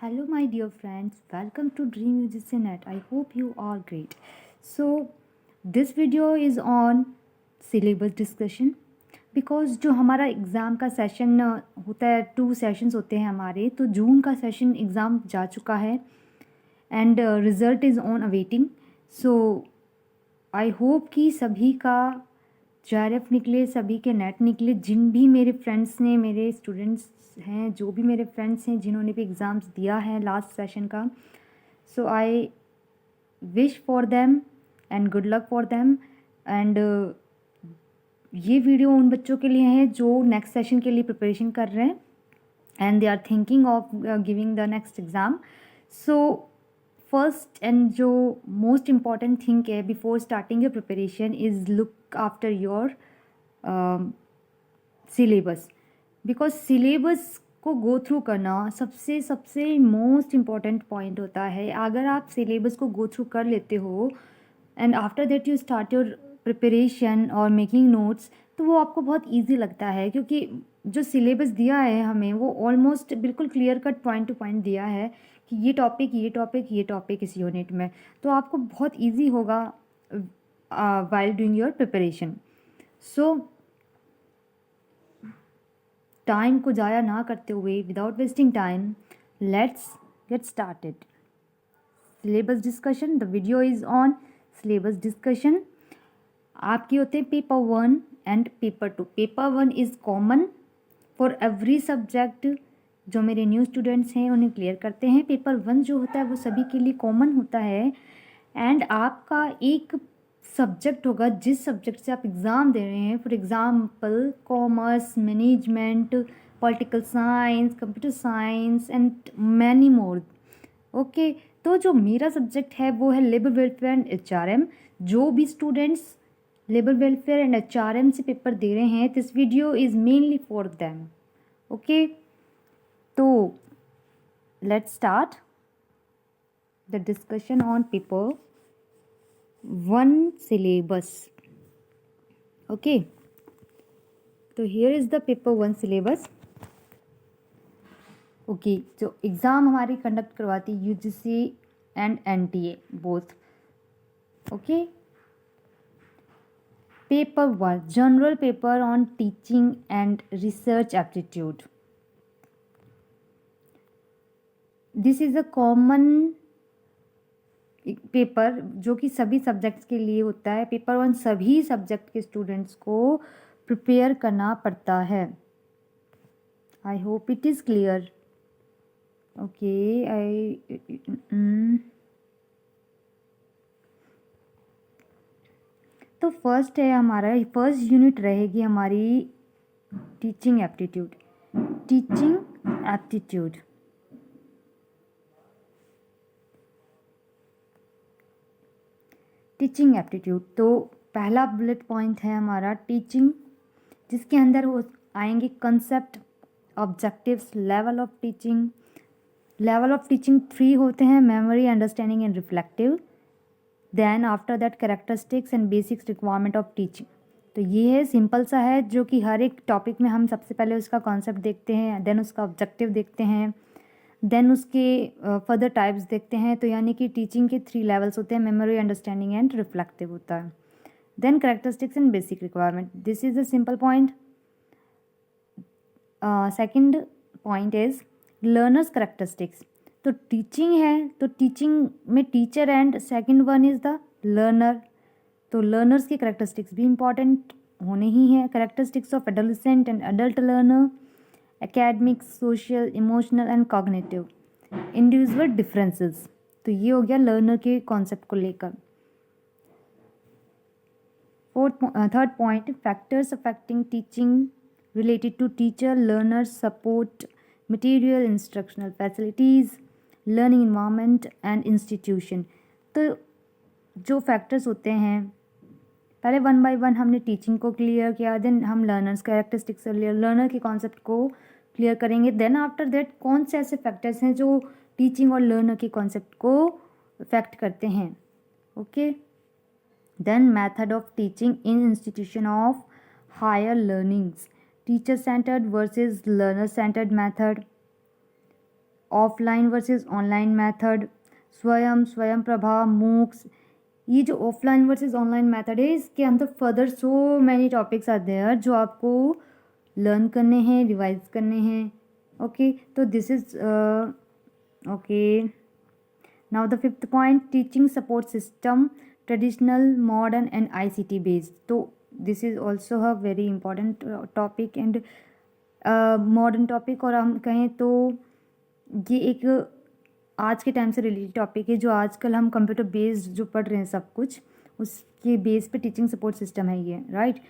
Hello, my dear friends. Welcome to Dream Musician. I hope you are great. So, this video is on syllabus discussion because जो हमारा exam का session होता है 2 sessions होते हैं हमारे, तो जून का सेशन एग्ज़ाम जा चुका है end result is on awaiting. So I hope कि सभी का JRF निकले, सभी के नेट निकले. जिन भी मेरे फ्रेंड्स ने, मेरे स्टूडेंट्स हैं, जो भी मेरे फ्रेंड्स हैं जिन्होंने भी एग्ज़ाम्स दिया है लास्ट सेशन का, so I wish for them and good luck for them. And ये वीडियो उन बच्चों के लिए है जो नेक्स्ट सेशन के लिए प्रिपरेशन कर रहे हैं and they are thinking of giving the next exam. So first and जो मोस्ट इम्पॉर्टेंट थिंग है before starting your preparation is look after your syllabus. Because syllabus को गो थ्रू करना सबसे सबसे मोस्ट इम्पॉर्टेंट पॉइंट होता है. अगर आप सिलेबस को गो थ्रू कर लेते हो and after that you start your preparation और मेकिंग नोट्स, तो वो आपको बहुत ईजी लगता है क्योंकि जो सिलेबस दिया है हमें वो ऑलमोस्ट बिल्कुल clear cut point two point दिया है कि ये टॉपिक ये टॉपिक ये टॉपिक इस यूनिट में, तो आपको बहुत ईजी होगा while doing your preparation. So time को ज़ाया ना करते हुए, without wasting time, let's get started. Syllabus discussion. The video is on syllabus discussion. आपके होते हैं paper 1 and paper 2. Paper 1 is common for every subject. जो मेरे न्यू स्टूडेंट्स हैं उन्हें क्लियर करते हैं. पेपर 1 जो होता है वो सभी के लिए कॉमन होता है एंड आपका एक सब्जेक्ट होगा जिस सब्जेक्ट से आप एग्ज़ाम दे रहे हैं. For example commerce, management, political science, computer science and many more. Okay, तो जो मेरा सब्जेक्ट है वो है लेबर वेलफेयर एंड HRM. जो भी students labour welfare and HRM से पेपर दे रहे हैं, this video is mainly for them. Okay, तो let's start the discussion on paper 1 syllabus. Okay, तो here is the paper 1 syllabus. Okay, जो exam हमारी कंडक्ट करवाती UGC and NTA both. Okay, paper 1 general paper on teaching and research aptitude. This is a common paper जो कि सभी subjects के लिए होता है. पेपर 1 सभी सब्जेक्ट के स्टूडेंट्स को प्रिपेयर करना पड़ता है. I hope it is clear. Okay, तो फर्स्ट है हमारा, फर्स्ट यूनिट रहेगी हमारी teaching aptitude. Teaching aptitude. Teaching aptitude, तो पहला बुलेट पॉइंट है हमारा टीचिंग, जिसके अंदर वो आएंगे concept, objectives, level of teaching. Level of teaching 3 होते हैं: memory, understanding and reflective. Then after that characteristics and basics requirement of teaching. तो ये है, सिंपल सा है, जो कि हर एक टॉपिक में हम सबसे पहले उसका कॉन्सेप्ट देखते हैं, देन उसका ऑब्जेक्टिव देखते हैं, देन उसके फर्दर टाइप्स देखते हैं. तो यानी कि टीचिंग के 3 लेवल्स होते हैं: मेमोरी, अंडरस्टैंडिंग एंड रिफ्लेक्टिव होता है. Then characteristics and basic requirement. This is a simple point. Second point is learners characteristics. तो टीचिंग है, तो टीचिंग में teacher and second one is the learner. तो लर्नर्स की कैरेक्टरिस्टिक्स भी इंपॉर्टेंट होने ही हैं. Characteristics of adolescent and adult learner, academics, social, emotional and cognitive, individual differences. तो ये हो गया लर्नर के कॉन्सेप्ट को लेकर. Third point, factors affecting teaching related to teacher learner support, material, instructional facilities, learning environment and institution. तो जो factors होते हैं, पहले 1 बाय 1 हमने टीचिंग को क्लियर किया, देन हम लर्नर्स कैरेक्टरिस्टिक्स, लर्नर के कॉन्सेप्ट को क्लियर करेंगे. देन आफ्टर दैट कौन से ऐसे फैक्टर्स हैं जो टीचिंग और लर्नर के कॉन्सेप्ट को अफेक्ट करते हैं. Okay, then method of teaching in institution of higher learnings, teacher centered versus learner centered method. Offline versus online method, Swayam Prabha, MOOCs. ये जो ऑफलाइन वर्सेस ऑनलाइन मेथड है, इसके अंदर further so many topics are there जो आपको learn करने हैं, revise करने हैं। ओके, तो this is okay. Now the fifth point, teaching support system, traditional, modern and ICT based. तो this is also a very important topic and modern topic, और हम कहें तो ये एक आज के टाइम से रिलेटेड टॉपिक है जो आजकल हम कंप्यूटर बेस्ड जो पढ़ रहे हैं सब कुछ, उसके बेस पे टीचिंग सपोर्ट सिस्टम है ये, राइट।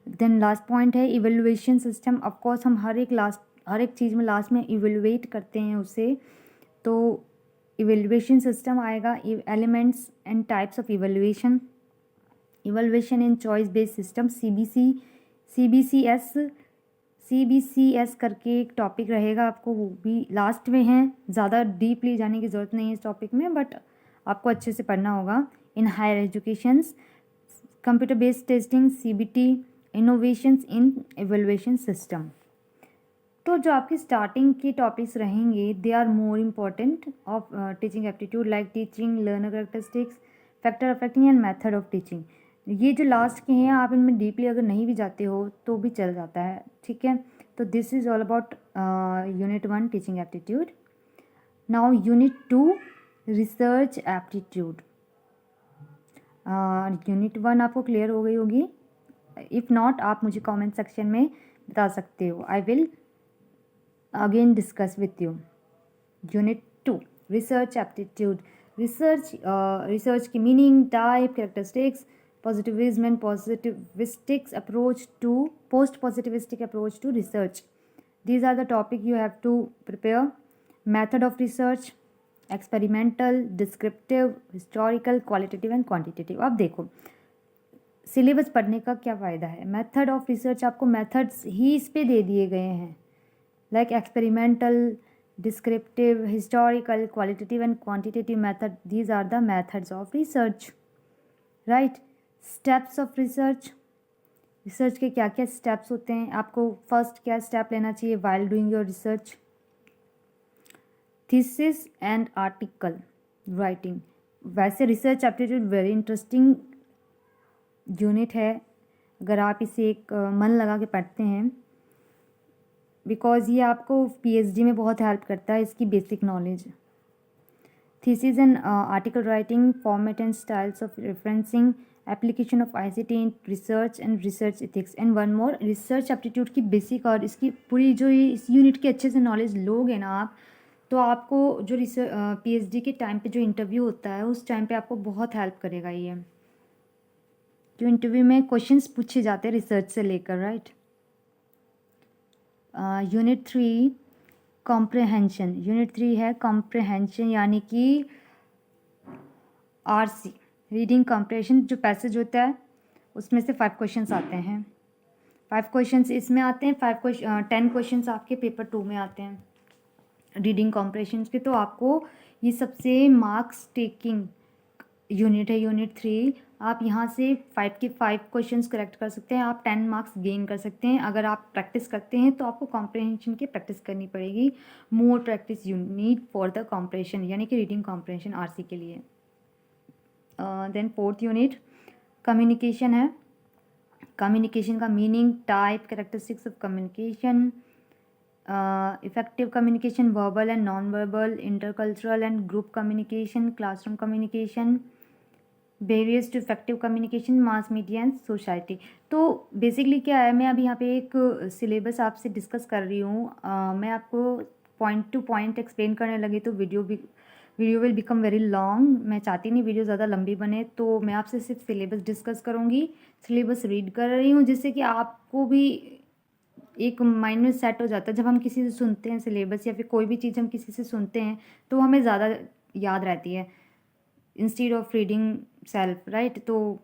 देन लास्ट पॉइंट है इवेलुएशन सिस्टम। ऑफकोर्स हम हर एक चीज़ में लास्ट में इवेलुएट करते हैं उसे, तो इवेलुएशन सिस्टम आएगा। Elements and types of evaluation, evaluation in choice based system, CBCS करके एक टॉपिक रहेगा, आपको वो भी लास्ट में है। ज़्यादा डीपली जाने की ज़रूरत नहीं है इस टॉपिक में, बट आपको अच्छे से पढ़ना होगा। In higher educations, computer based testing, CBT, innovations in evaluation system. तो जो आपकी स्टार्टिंग के टॉपिक्स रहेंगे, they are more important of teaching aptitude, like teaching, learner characteristics, factor affecting and method of teaching. ये जो लास्ट के हैं, आप इनमें डीपली अगर नहीं भी जाते हो तो भी चल जाता है, ठीक है। तो this is all about unit 1 teaching aptitude. Now unit 2 research aptitude. Unit 1 आपको क्लियर हो गई होगी, इफ़ नॉट आप मुझे कमेंट सेक्शन में बता सकते हो। I will again discuss with you. Unit 2 research aptitude. Research की meaning, type, characteristics, positivism and positivistic approach to post-positivistic approach to research. These are the topic you have to prepare. Method of research, experimental, descriptive, historical, qualitative and quantitative. अब देखो syllabus पढ़ने का क्या फ़ायदा है। Method of research, आपको methods ही इस पे दे दिए गए हैं, like experimental, descriptive, historical, qualitative and quantitative method. These are the methods of research, right. Steps of research, research के क्या क्या स्टेप्स होते हैं, आपको फर्स्ट क्या स्टेप लेना चाहिए while doing your research. Thesis and article writing. वैसे research aptitude very interesting unit है अगर आप इसे एक मन लगा के पढ़ते हैं, बिकॉज ये आपको PhD में बहुत हेल्प करता है, इसकी basic knowledge. Thesis and article writing, format and styles of referencing, application of ICT in research and research ethics and one more. Research aptitude की बेसिक और इसकी पूरी जो इस यूनिट की अच्छे से नॉलेज लोगे ना आप, तो आपको जो PhD के टाइम पे जो इंटरव्यू होता है उस टाइम पे आपको बहुत हेल्प करेगा ये, जो इंटरव्यू में क्वेश्चंस पूछे जाते हैं रिसर्च से लेकर, राइट। Unit 3 comprehension. यूनिट 3 है कॉम्प्रहेंशन, यानी कि RC, रीडिंग कॉम्प्रहेंशन। जो पैसेज होता है उसमें से 5 क्वेश्चंस आते हैं, 5 क्वेश्चंस इसमें आते हैं, 10 क्वेश्चंस आपके पेपर 2 में आते हैं रीडिंग कॉम्प्रहेंशन के। तो आपको ये सबसे मार्क्स टेकिंग यूनिट है, यूनिट 3। आप यहाँ से 5 के 5 क्वेश्चंस करेक्ट कर सकते हैं, आप 10 मार्क्स गेन कर सकते हैं। अगर आप प्रैक्टिस करते हैं तो आपको कॉम्प्रहेंशन की प्रैक्टिस करनी पड़ेगी। More practice you need for the comprehension, यानी कि रीडिंग कॉम्प्रहेंशन RC के लिए। देन 4th यूनिट कम्युनिकेशन है। कम्युनिकेशन का meaning, type, characteristics of communication, effective communication, verbal and non verbal, intercultural and group communication, classroom communication, barriers to effective communication, mass media and society. तो basically क्या है, मैं अभी यहाँ पे एक सिलेबस आपसे डिस्कस कर रही हूँ। मैं आपको पॉइंट टू पॉइंट एक्सप्लेन करने लगी तो video will become very long. मैं चाहती नहीं वीडियो ज़्यादा लंबी बने, तो मैं आपसे सिर्फ सिलेबस डिस्कस करूँगी, सिलेबस रीड कर रही हूँ, जिससे कि आपको भी एक माइंड में सेट हो जाता है। जब हम किसी से सुनते हैं सिलेबस या फिर कोई भी चीज़ हम किसी से सुनते हैं तो हमें ज़्यादा याद रहती है instead of reading self, right. तो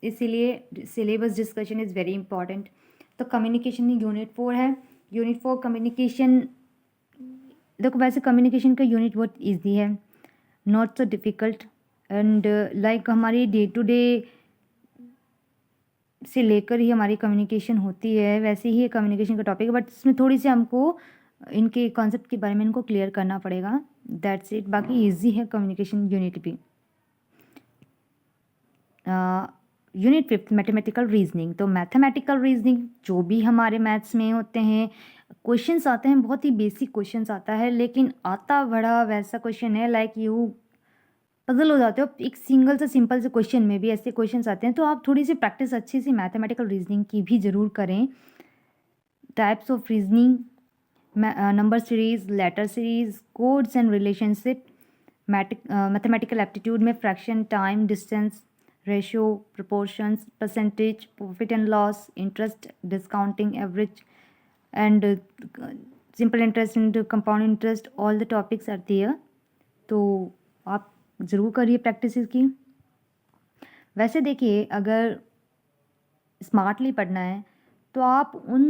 इसीलिए syllabus discussion is very important. तो कम्युनिकेशन यूनिट 4 है। यूनिट 4 कम्युनिकेशन, देखो वैसे कम्युनिकेशन का यूनिट बहुत ईजी है, not so difficult, and like हमारी डे टू डे से लेकर ही हमारी कम्युनिकेशन होती है, वैसे ही कम्युनिकेशन का टॉपिक है, बट इसमें थोड़ी सी हमको इनके कॉन्सेप्ट के बारे में इनको क्लियर करना पड़ेगा। That's it. बाकी इजी है कम्युनिकेशन यूनिट भी। Unit 5 mathematical reasoning. तो मैथमेटिकल रीजनिंग जो भी हमारे मैथ्स में होते हैं, क्वेश्चंस आते हैं, बहुत ही बेसिक क्वेश्चंस आता है, लेकिन आता बड़ा वैसा क्वेश्चन है लाइक यू पजल हो जाते हो एक सिंगल से सिंपल से क्वेश्चन में भी ऐसे क्वेश्चंस आते हैं। तो आप थोड़ी सी प्रैक्टिस अच्छी सी मैथमेटिकल रीजनिंग की भी ज़रूर करें। Types of reasoning, number series, letter series, codes and relationship, mathematical aptitude में fraction, time, distance, ratio, proportions, percentage, profit and loss, interest, discounting, average, and simple interest and compound interest, all the topics are there। तो आप ज़रूर करिए practice इसकी। वैसे देखिए, अगर smartly पढ़ना है तो आप उन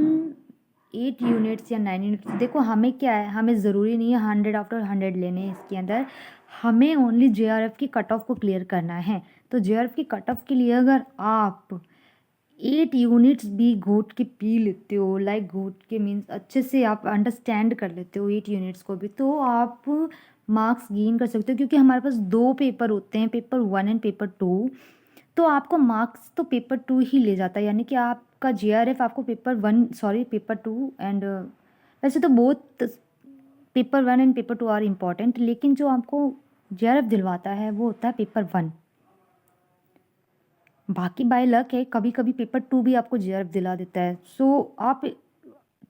8 यूनिट्स या 9 यूनिट्स, देखो हमें क्या है, हमें ज़रूरी नहीं है 100 आफ्टर 100 लेने हैं इसके अंदर, हमें ओनली JRF की कट ऑफ को क्लियर करना है। तो JRF की कट ऑफ के लिए अगर आप 8 यूनिट्स भी घोट के पी लेते हो, लाइक घोट के मीन्स अच्छे से आप अंडरस्टैंड कर लेते हो 8 यूनिट्स को भी, तो आप मार्क्स गेन कर सकते हो। क्योंकि हमारे पास 2 पेपर होते हैं, पेपर 1 एंड पेपर 2, तो आपको मार्क्स तो पेपर 2 ही ले जाता है। यानी कि आपका JRF आपको पेपर 2 एंड वैसे तो both paper 1 and paper 2 are important, लेकिन जो आपको JRF दिलवाता है वो होता है पेपर 1। बाकी बाय लक है, कभी कभी पेपर 2 भी आपको JRF दिला देता है। सो आप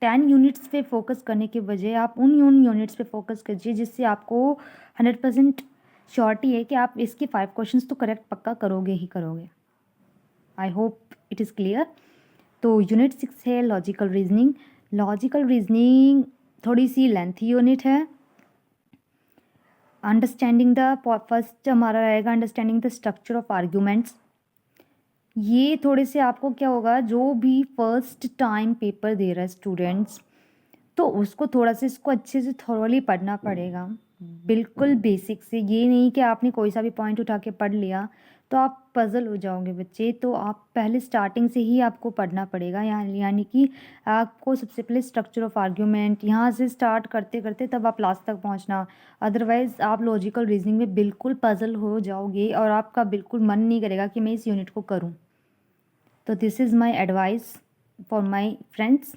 10 यूनिट्स पे फोकस करने के बजाय आप उन यूनिट्स पे फोकस कीजिए जिससे आपको 100% श्योरिटी है कि आप इसके 5 क्वेश्चंस तो करेक्ट पक्का करोगे ही करोगे। I hope it is clear. तो यूनिट 6 है लॉजिकल रीजनिंग। लॉजिकल रीजनिंग थोड़ी सी लेंथी यूनिट है। अंडरस्टैंडिंग द फर्स्ट हमारा रहेगा understanding the structure of arguments. ये थोड़े से आपको क्या होगा, जो भी फर्स्ट टाइम पेपर दे रहा है स्टूडेंट्स, तो उसको थोड़ा सा इसको अच्छे से थॉरली पढ़ना पड़ेगा, बिल्कुल बेसिक से। ये नहीं कि आपने कोई सा भी पॉइंट उठा के पढ़ लिया तो आप पजल हो जाओगे बच्चे। तो आप पहले स्टार्टिंग से ही आपको पढ़ना पड़ेगा, यानी कि आपको सबसे पहले स्ट्रक्चर ऑफ आर्ग्यूमेंट यहाँ से स्टार्ट करते करते तब आप लास्ट तक पहुँचना। अदरवाइज़ आप लॉजिकल रीजनिंग में बिल्कुल पजल हो जाओगे और आपका बिल्कुल मन नहीं करेगा कि मैं इस यूनिट को करूँ। तो this is my advice for my friends.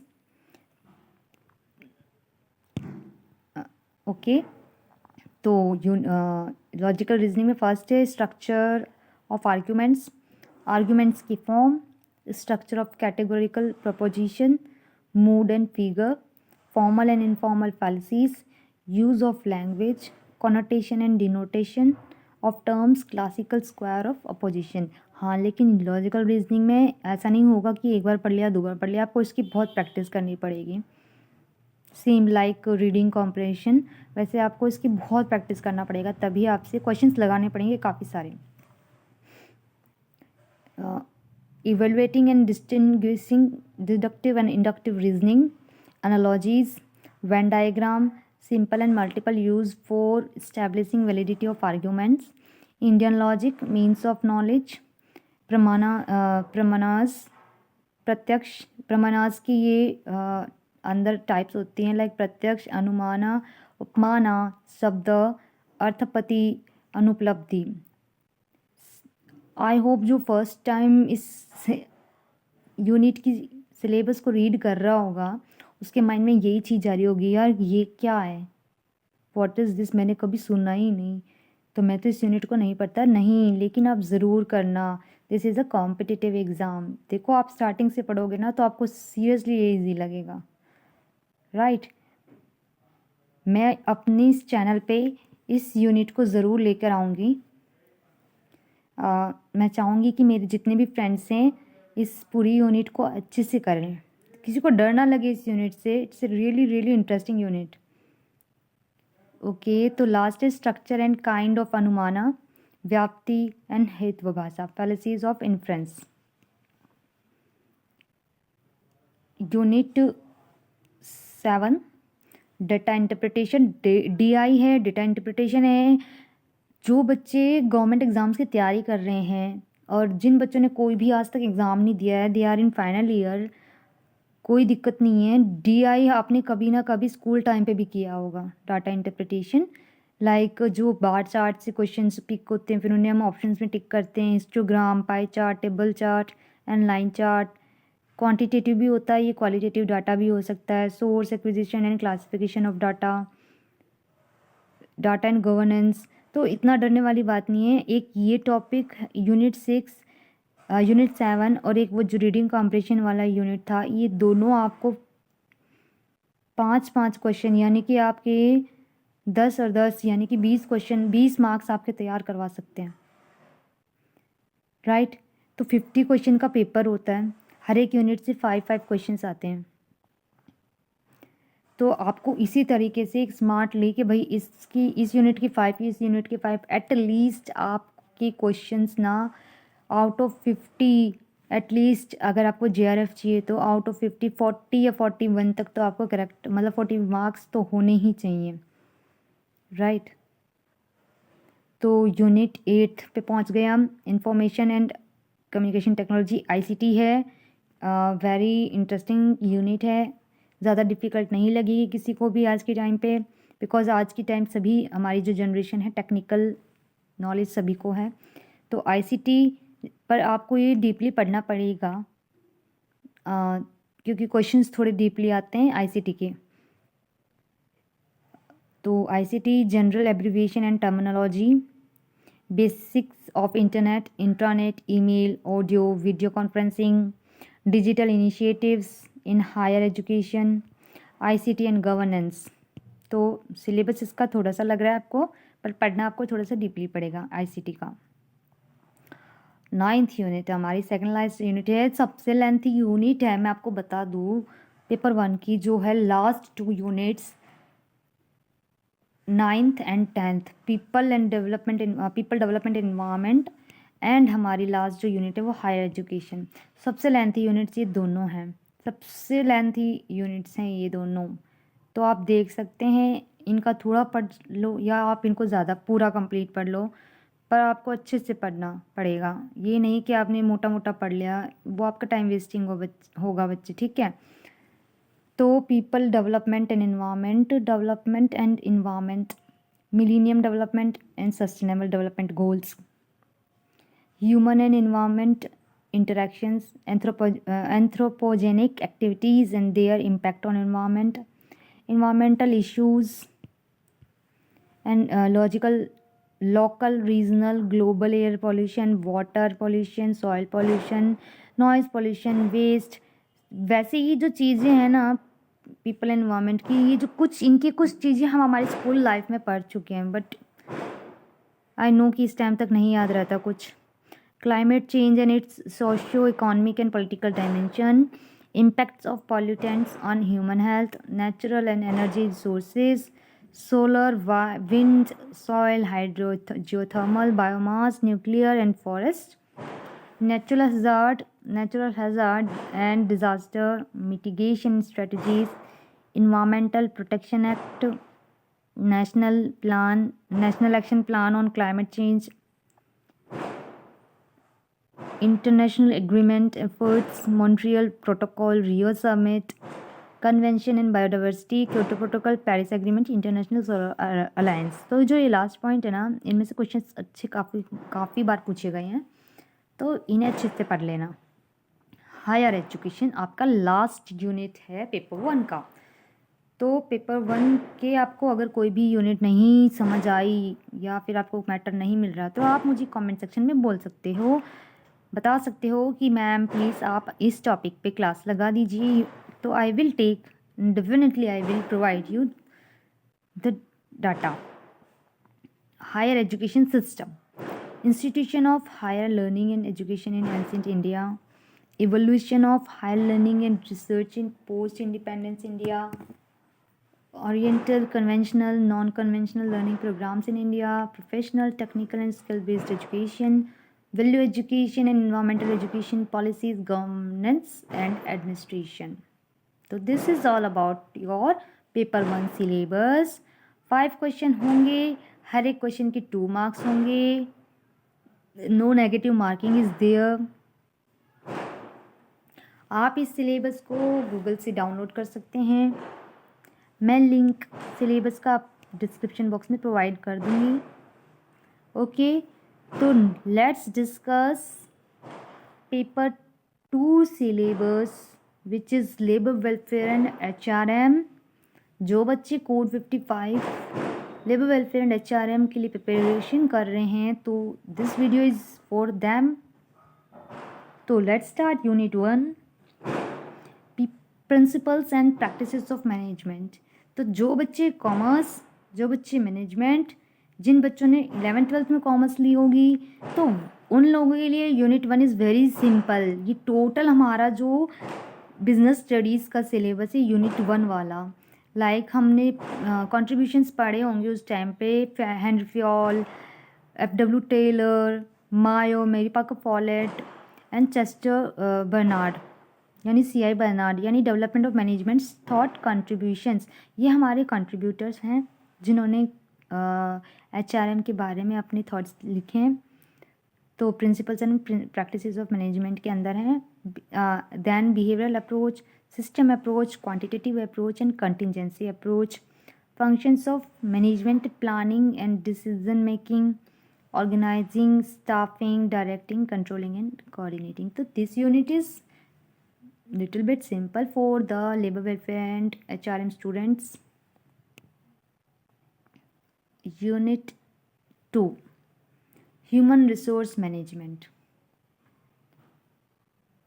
Okay, तो लॉजिकल रीजनिंग में फर्स्ट है स्ट्रक्चर ऑफ आर्ग्यूमेंट्स, आर्ग्यूमेंट्स की form, structure of categorical preposition, mood and figure, formal and informal फैलेसीज, use of language, connotation and denotation of terms, classical square of opposition. हाँ, लेकिन logical reasoning में ऐसा नहीं होगा कि एक बार पढ़ लिया 2 बार पढ़ लिया, आपको इसकी बहुत प्रैक्टिस करनी पड़ेगी। सेम लाइक रीडिंग कॉम्प्रिहेंशन, वैसे आपको इसकी बहुत प्रैक्टिस करना पड़ेगा, तभी आपसे क्वेश्चंस लगाने पड़ेंगे काफ़ी सारे। Evaluating and distinguishing deductive and inductive reasoning, analogies, Venn diagram, simple and multiple use for establishing validity of arguments, Indian logic, means of knowledge, प्रमाणास, प्रत्यक्ष प्रमाणास की ये अंदर टाइप्स होती हैं लाइक प्रत्यक्ष, अनुमाना, उपमाना, शब्द, अर्थपति, अनुपलब्धि। आई होप जो फर्स्ट टाइम इस यूनिट की सिलेबस को रीड कर रहा होगा उसके माइंड में यही चीज़ जा रही होगी, यार ये क्या है, व्हाट इज़ दिस, मैंने कभी सुना ही नहीं, तो मैं तो इस यूनिट को नहीं पढ़ता। नहीं, लेकिन आप ज़रूर करना, this is a competitive exam. देखो आप स्टार्टिंग से पढ़ोगे ना तो आपको सीरियसली ये ईजी लगेगा, राइट। मैं अपनी इस चैनल पे इस यूनिट को ज़रूर लेकर आऊँगी। मैं चाहूँगी कि मेरे जितने भी फ्रेंड्स हैं इस पूरी यूनिट को अच्छे से करें, किसी को डर ना लगे इस यूनिट से। It's really really interesting unit. Okay, तो लास्ट है स्ट्रक्चर एंड काइंड ऑफ अनुमाना, व्याप्ति एंड हेतुभाषा, fallacies of inference. Unit 7 data interpretation, DI है, डेटा इंटरप्रिटेशन है। जो बच्चे गवर्नमेंट एग्ज़ाम्स की तैयारी कर रहे हैं और जिन बच्चों ने कोई भी आज तक एग्ज़ाम नहीं दिया है, they are in final year, कोई दिक्कत नहीं है। DI आपने कभी ना कभी स्कूल टाइम पे भी किया होगा, डाटा इंटरप्रिटेशन। लाइक जो बार चार्ट से क्वेश्चन पिक होते हैं, फिर उन्हें हम ऑप्शंस में टिक करते हैं, histogram, pie chart, table chart and line chart. Quantitative भी होता है, ये क्वालिटेटिव डाटा भी हो सकता है। Source acquisition and classification of data, data and governance. तो इतना डरने वाली बात नहीं है। एक ये टॉपिक यूनिट 6, यूनिट 7 और एक वो जो रीडिंग कॉम्प्रिहेंशन वाला यूनिट था, ये दोनों आपको 5-5 क्वेश्चन यानी कि आपके 10 और 10 यानी कि 20 क्वेश्चन, 20 मार्क्स आपके तैयार करवा सकते हैं, राइट। तो 50 क्वेश्चन का पेपर होता है, हर एक यूनिट से 5-5 क्वेश्चंस आते हैं। तो आपको इसी तरीके से एक स्मार्ट लेके भाई इस यूनिट की 5, इस यूनिट की 5, एटलीस्ट आपके क्वेश्चंस ना आउट ऑफ 50, एटलीस्ट अगर आपको JRF चाहिए तो आउट ऑफ 50 40 या 41 तक तो आपको करेक्ट, मतलब 40 मार्क्स तो होने ही चाहिए, राइट। तो यूनिट 8 पे पहुंच गए हम। Information and communication technology ICT है। वेरी इंटरेस्टिंग यूनिट है, ज़्यादा डिफ़िकल्ट नहीं लगेगी किसी को भी आज के टाइम पे, बिकॉज आज की टाइम सभी हमारी जो जनरेशन है टेक्निकल नॉलेज सभी को है। तो ICT पर आपको ये डीपली पढ़ना पड़ेगा, क्योंकि क्वेश्चंस थोड़े डीपली आते हैं ICT के। तो ICT general abbreviation and terminology, basics of internet, intranet, email, audio, video conferencing, digital initiatives in higher education, ICT and governance. तो सिलेबस इसका थोड़ा सा लग रहा है आपको, पर पढ़ना आपको थोड़ा सा डीपली पड़ेगा ICT का। 9th यूनिट हमारी सेकेंड लास्ट यूनिट है, सबसे लेंथी यूनिट है। मैं आपको बता दूँ पेपर 1 की जो है last 2 units 9th and 10th, people development environment and हमारी लास्ट जो यूनिट है वो हायर एजुकेशन। सबसे लेंथी यूनिट्स ये दोनों हैं, सबसे लेंथी यूनिट्स हैं ये दोनों। तो आप देख सकते हैं, इनका थोड़ा पढ़ लो या आप इनको ज़्यादा पूरा कंप्लीट पढ़ लो, पर आपको अच्छे से पढ़ना पड़ेगा। ये नहीं कि आपने मोटा मोटा पढ़ लिया, वो आपका टाइम वेस्टिंग होगा बच्चे, ठीक है। तो people development and environment, millennium development and sustainable development goals, human and environment interactions, anthropogenic activities and their impact on environment, environmental issues and local, regional, global air pollution, water pollution, soil pollution, noise pollution, waste। वैसे ये जो चीज़ें हैं ना people environment की, ये जो इनकी कुछ चीज़ें हम हमारी स्कूल लाइफ में पढ़ चुके हैं, बट आई नो कि इस टाइम तक नहीं याद रहता कुछ। Climate change and its socio-economic and political dimension, impacts of pollutants on human health, natural and energy resources, solar, wind, soil, geothermal, biomass, nuclear and forest, natural hazard and disaster mitigation strategies, Environmental Protection Act, National Action Plan on Climate Change, International Agreement Efforts, Montreal Protocol, Rio Summit, Convention in Biodiversity, Kyoto Protocol, Paris Agreement, International Solar Alliance। तो जो ये last point है ना, इनमें से question अच्छे काफ़ी बार पूछे गए हैं, तो इन्हें अच्छे से पढ़ लेना। हायर एजुकेशन आपका लास्ट यूनिट है पेपर 1 का। तो पेपर 1 के आपको अगर कोई भी यूनिट नहीं समझ आई या फिर आपको मैटर नहीं मिल रहा, तो आप मुझे कमेंट सेक्शन में बोल सकते हो, बता सकते हो कि मैम प्लीज़ आप इस टॉपिक पे क्लास लगा दीजिए। तो I will definitely I will provide you the data. Higher education system, institution of higher learning and education in ancient India, evolution of higher learning and research in post-independence India, oriental, conventional, non-conventional learning programs in India, professional, technical and skill-based education, value education and environmental education policies, governance and administration. So this is all about your paper 1 syllabus। 5 question होंगे, हर एक question के 2 marks होंगे, no negative marking is there. आप इस syllabus को Google से download कर सकते हैं। मैं लिंक सिलेबस का डिस्क्रिप्शन बॉक्स में प्रोवाइड कर दूँगी। ओके, तो let's discuss paper 2 syllabus which is labour welfare and HRM। जो बच्चे code 55 labour welfare and HRM के लिए प्रिपरेशन कर रहे हैं तो this video is for them. तो let's start unit 1, principles and practices of management. तो जो बच्चे कॉमर्स, जो बच्चे मैनेजमेंट, जिन बच्चों ने 11th-12th में कॉमर्स ली होगी, तो उन लोगों के लिए यूनिट 1 इज़ वेरी सिंपल। ये टोटल हमारा जो बिजनेस स्टडीज़ का सिलेबस है यूनिट 1 वाला, लाइक हमने कंट्रीब्यूशंस पढ़े होंगे उस टाइम पे, हेनरी फ्योल, FW टेलर, मायो, मेरी पाकर फॉलेट एंड चेस्टर बर्नार्ड, यानी CI बर्नार्ड, यानी development of management thought contributions. ये हमारे कंट्रीब्यूटर्स हैं जिन्होंने HRM के बारे में अपने थॉट्स लिखे हैं। तो principles and practices of management के अंदर हैं then behavioural approach, system approach, quantitative approach and contingency approach, functions of management, planning and decision making, organizing, staffing, directing, controlling and coordinating. So this unit is little bit simple for the labor welfare and HRM students. Unit 2, human resource management.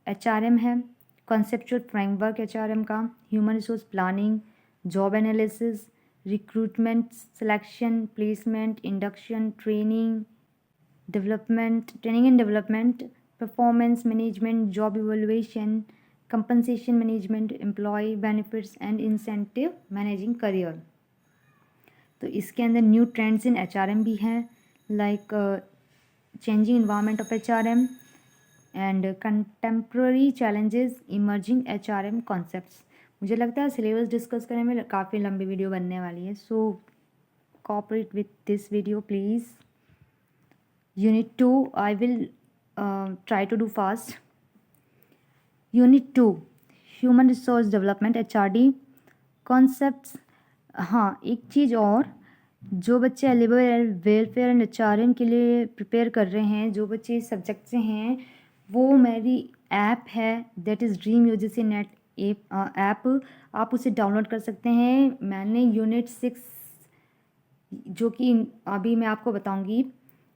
HRM है, conceptual framework HRM का, human resource planning, job analysis, recruitment, selection, placement, induction, training and development, performance management, job evaluation, compensation management, employee benefits and incentive, managing career. तो इसके अंदर new trends in HRM भी हैं, like changing environment of HRM and contemporary challenges emerging HRM concepts. मुझे लगता है syllabus discuss करने में काफ़ी लंबी वीडियो बनने वाली है, so cooperate with this video please. Unit 2, I will try to do fast. Unit 2, Human Resource Development HRD Concepts। हाँ, एक चीज़ और, जो बच्चे लेबर वेलफेयर एंड HRM के लिए प्रिपेयर कर रहे हैं, जो बच्चे इस सब्जेक्ट से हैं, वो मेरी ऐप है that is dream UGC net app, आप उसे डाउनलोड कर सकते हैं। मैंने यूनिट 6 जो कि अभी मैं आपको बताऊंगी,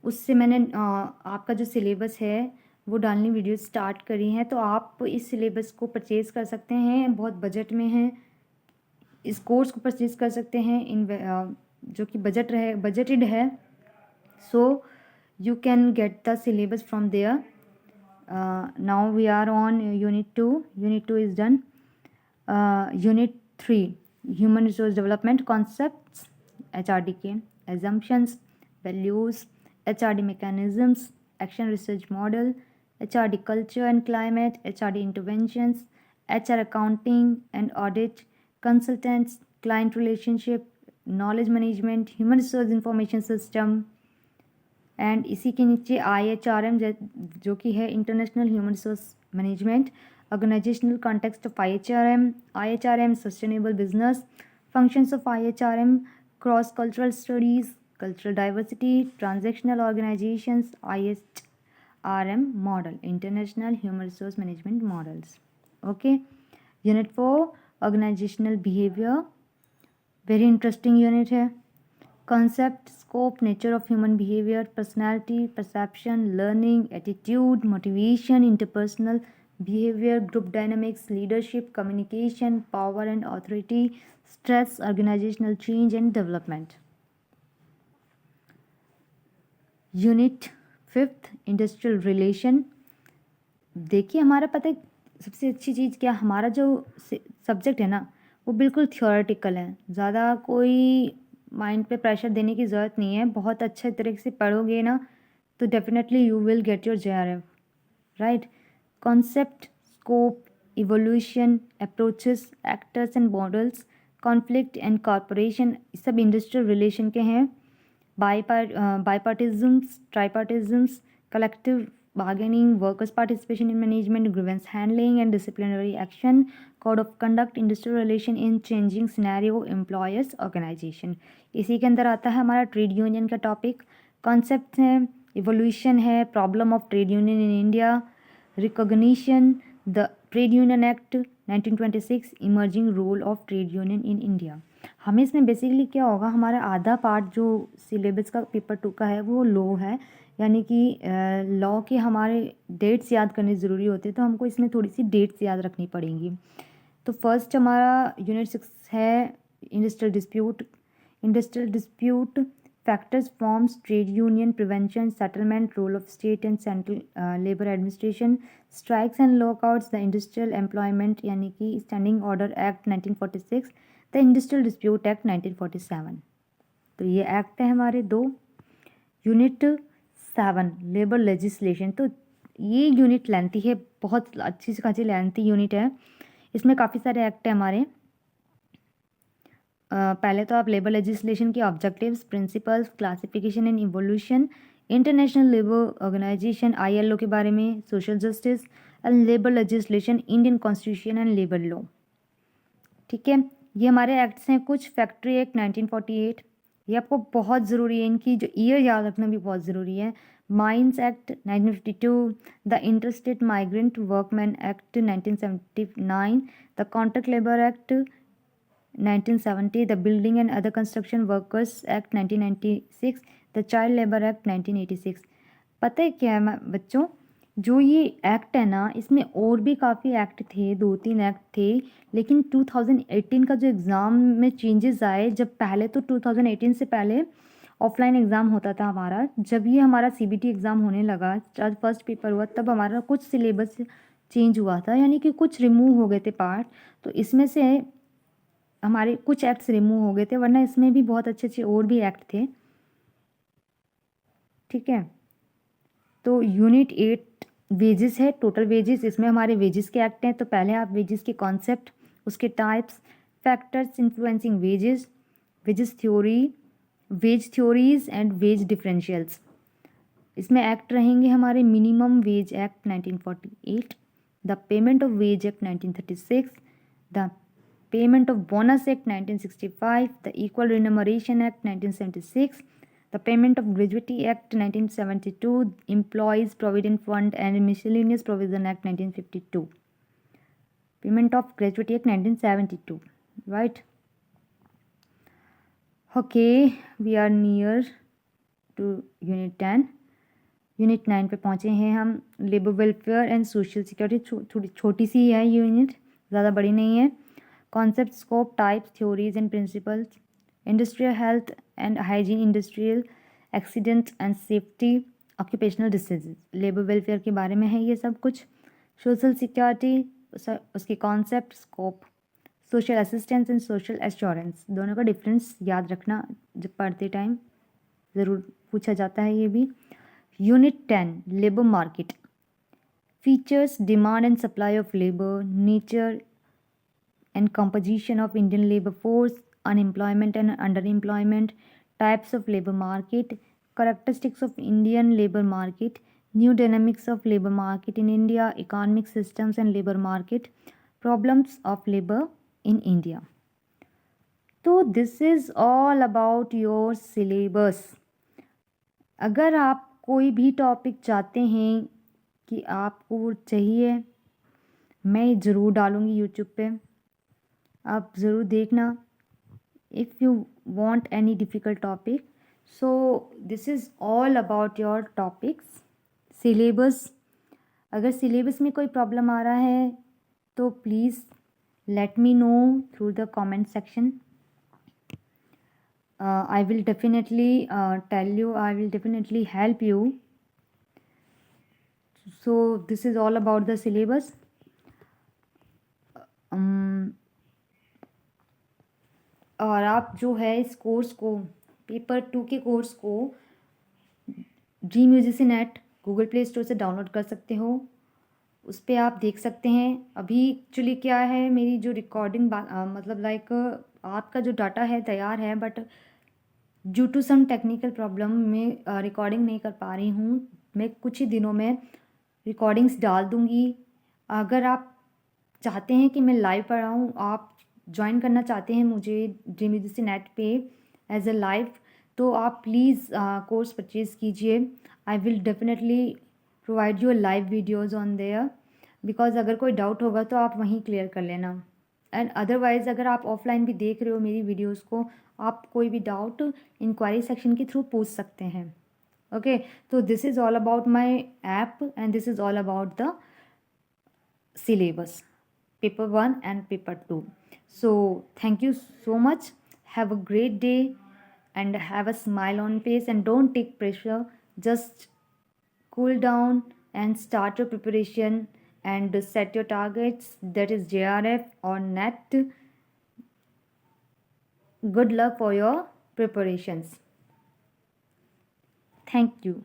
उससे मैंने आपका जो सिलेबस है वो डालनी वीडियो स्टार्ट करी है, तो आप इस सिलेबस को परचेज़ कर सकते हैं, बहुत बजट में है। इस कोर्स को परचेज़ कर सकते हैं इन जो कि बजटेड है, so you can get the syllabus from there. Now we are on unit 2। Unit 2 is done. Unit 3, human resource development concepts HRD के, assumptions, values, HRD mechanisms, action research model, HRD culture and climate, HRD interventions, HR accounting and audit, consultants, client relationship, knowledge management, human resource information system, and इसी के नीचे IHRM जो कि है international human resource management, organisational context of IHRM sustainable business, functions of IHRM, cross cultural studies, cultural diversity, transactional organizations, IHRM model, international human resource management models. Okay, unit 4, organizational behavior, very interesting unit है। concept, scope, nature of human behavior, personality, perception, learning, attitude, motivation, interpersonal behavior, group dynamics, leadership, communication, power and authority, stress, organizational change and development. Unit 5, industrial relation. देखिए, हमारा पता है सबसे अच्छी चीज़ क्या, हमारा जो सब्जेक्ट है ना वो बिल्कुल थियोरेटिकल है, ज़्यादा कोई माइंड पे प्रेशर देने की ज़रूरत नहीं है। बहुत अच्छे तरीके से पढ़ोगे ना तो definitely you will get your JRF, right. Concept, scope, evolution, approaches, actors and models, conflict and corporation, सब इंडस्ट्रियल रिलेशन के हैं। bipartisms, tripartisms, collective bargaining, workers' participation in management, grievance handling and disciplinary action, code of conduct, industrial relation in changing scenario, employers, organization. इसी के अंदर आता है हमारा trade union का टॉपिक. कॉन्सेप्ट है, इवोल्यूशन है, problem of trade union in India, recognition, the trade union act 1926, emerging role of trade union in India. हमें इसमें बेसिकली क्या होगा, हमारा आधा पार्ट जो सिलेबस का पेपर 2 का है वो लॉ है, यानी कि लॉ के हमारे डेट्स याद करने ज़रूरी होते हैं, तो हमको इसमें थोड़ी सी डेट्स याद रखनी पड़ेंगी. तो फर्स्ट हमारा यूनिट 6 है industrial dispute. Industrial dispute factors, forms, trade union, prevention, settlement, role of state and central labour administration, strikes and lockouts, the industrial employment यानी कि standing order act 1946, the industrial dispute act 1947. तो ये act है हमारे 2. Unit 7 labour legislation. तो ये unit lengthy है, बहुत अच्छी से खासी लेंथी यूनिट है. इसमें काफ़ी सारे एक्ट हैं हमारे. पहले तो आप लेबर लेजिस्लेशन के objectives, principles, classification and evolution, international labour organisation ILO के बारे में, social justice and labour legislation, Indian constitution and labour law. ठीक है, ये हमारे एक्ट्स हैं कुछ. फैक्ट्री एक्ट 1948, ये आपको बहुत ज़रूरी है, इनकी जो ईयर याद रखना भी बहुत ज़रूरी है. Mines act 1952, the interstate migrant workman act 1979, the contract labour act 1970, the building and other construction workers act 1996, the child labour act 1986. पता है क्या है बच्चों, जो ये एक्ट है ना, इसमें और भी काफ़ी एक्ट थे, 2-3 एक्ट थे, लेकिन 2018 का जो एग्ज़ाम में चेंजेस आए, जब पहले तो 2018 से पहले ऑफलाइन एग्ज़ाम होता था हमारा, जब ये हमारा CBT एग्ज़ाम होने लगा, जब फर्स्ट पेपर हुआ, तब हमारा कुछ सिलेबस चेंज हुआ था, यानी कि कुछ रिमूव हो गए थे पार्ट. तो इसमें से हमारे कुछ एक्ट्स रिमूव हो गए थे, वरना इसमें भी बहुत अच्छे अच्छे और भी एक्ट थे. ठीक है, तो यूनिट 8 वेजेस है, टोटल वेजेस. इसमें हमारे वेजेस के एक्ट हैं. तो पहले आप वेजेस के कॉन्सेप्ट, उसके types, factors influencing wages, wages theory, wage theories and wage differentials. इसमें एक्ट रहेंगे हमारे minimum wage act 1948, the payment of wage act 1936, the payment of bonus act 1965, the equal remuneration act 1976, the payment of gratuity act 1972, employees provident fund and miscellaneous provision act 1952, payment of gratuity act 1972, right? Okay, we are near to unit 10. Unit 9 पे पहुँचे हैं हम. Labour welfare and social security, थोड़ी छोटी सी है unit, ज़्यादा बड़ी नहीं है. Concept, scope, types, theories and principles, industrial health and hygiene, industrial accident and safety, occupational diseases. Labour welfare के बारे में है ये सब कुछ. सोशल सिक्योरिटी, उसके concept, scope, social assistance and social assurance. दोनों का डिफरेंस याद रखना, जब पढ़ते टाइम ज़रूर पूछा जाता है ये भी. Unit 10 labour market, features, demand and supply of labour, nature and composition of Indian labor force, unemployment and underemployment, types of labor market, characteristics of Indian labor market, new dynamics of labor market in India, economic systems and labor market, problems of labor in India. तो this is all about your syllabus. अगर आप कोई भी topic चाहते हैं कि आपको चाहिए, मैं ज़रूर डालूँगी यूट्यूब पे, आप ज़रूर देखना. If you want any difficult topic, so this is all about your topics. Syllabus, अगर सिलेबस में कोई प्रॉब्लम आ रहा है तो please let me know through the comment section. I will definitely tell you, I will definitely help you. So this is all about the syllabus. और आप जो है इस कोर्स को, पेपर 2 के कोर्स को dream musician at Google play store से download कर सकते हो. उस पर आप देख सकते हैं. अभी एक्चुअली क्या है, मेरी जो रिकॉर्डिंग मतलब लाइक आपका जो डाटा है तैयार है, but due to some technical problem में रिकॉर्डिंग नहीं कर पा रही हूँ. मैं कुछ ही दिनों में रिकॉर्डिंग्स डाल दूँगी। अगर आप चाहते हैं कि मैं लाइव पढ़ाऊँ, आप ज्वाइन करना चाहते हैं मुझे ड्रीम यूजीसी नेट पे एज अ लाइव, तो आप प्लीज़ कोर्स परचेज़ कीजिए। आई will definitely provide you live videos on their, because अगर कोई डाउट होगा तो आप वहीं क्लियर कर लेना। एंड अदरवाइज़ अगर आप ऑफलाइन भी देख रहे हो मेरी वीडियोज़ को, आप कोई भी डाउट इंक्वायरी सेक्शन के थ्रू पूछ सकते हैं। ओके, तो this is all about my app and this is all about the syllabus, paper 1 and paper 2. So thank you so much. Have a great day and have a smile on face, and don't take pressure. Just cool down and start your preparation and set your targets, that is JRF or NET. Good luck for your preparations. Thank you.